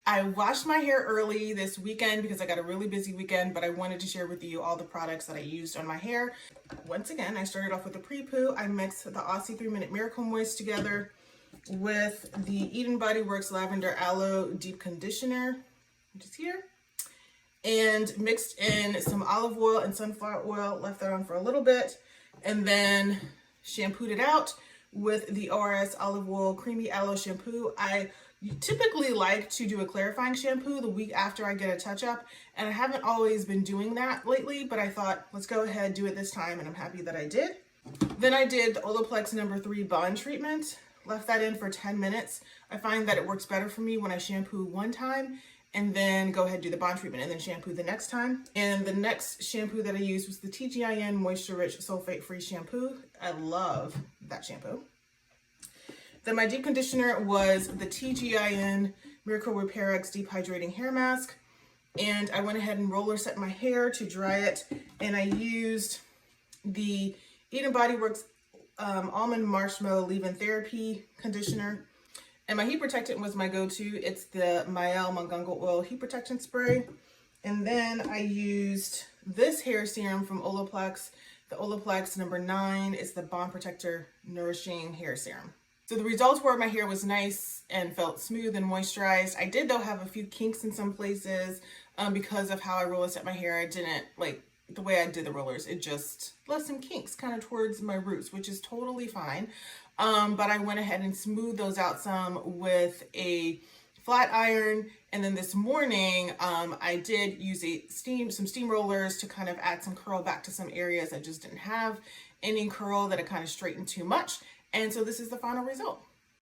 I washed my hair early this weekend because I got a really busy weekend, but I wanted to share with you all the products that I used on my hair. Once again, I started off with the pre-poo. I mixed the Aussie 3-Minute Miracle Moist together with the Eden Body Works Lavender Aloe Deep Conditioner, which is here, and mixed in some olive oil and sunflower oil, left that on for a little bit, and then shampooed it out with the ORS Olive Oil Creamy Aloe Shampoo. I typically like to do a clarifying shampoo the week after I get a touch-up, and I haven't always been doing that lately, but I thought, let's go ahead, do it this time, and I'm happy that I did. Then I did the Olaplex No. 3 Bond Treatment, left that in for 10 minutes. I find that it works better for me when I shampoo one time and then go ahead and do the bond treatment and then shampoo the next time. And the next shampoo that I used was the TGIN Moisture Rich Sulfate Free Shampoo. I love that shampoo. Then my deep conditioner was the TGIN Miracle Repair X Deep Hydrating Hair Mask. And I went ahead and roller set my hair to dry it. And I used the Eden Body Works Almond Marshmallow Leave-In Therapy Conditioner. And my heat protectant was my go-to. It's the Mielle Mungungo Oil Heat Protection Spray. And then I used this hair serum from Olaplex, the Olaplex No. 9. It's the Bond Protector Nourishing Hair Serum. So the results were my hair was nice and felt smooth and moisturized. I did, though, have a few kinks in some places because of how I roller set my hair. I didn't, like, the way I did the rollers, it just left some kinks kind of towards my roots, which is totally fine. But I went ahead and smoothed those out some with a flat iron. And then this morning, I did use some steam rollers to kind of add some curl back to some areas that just didn't have any curl, that it kind of straightened too much. And so this is the final result.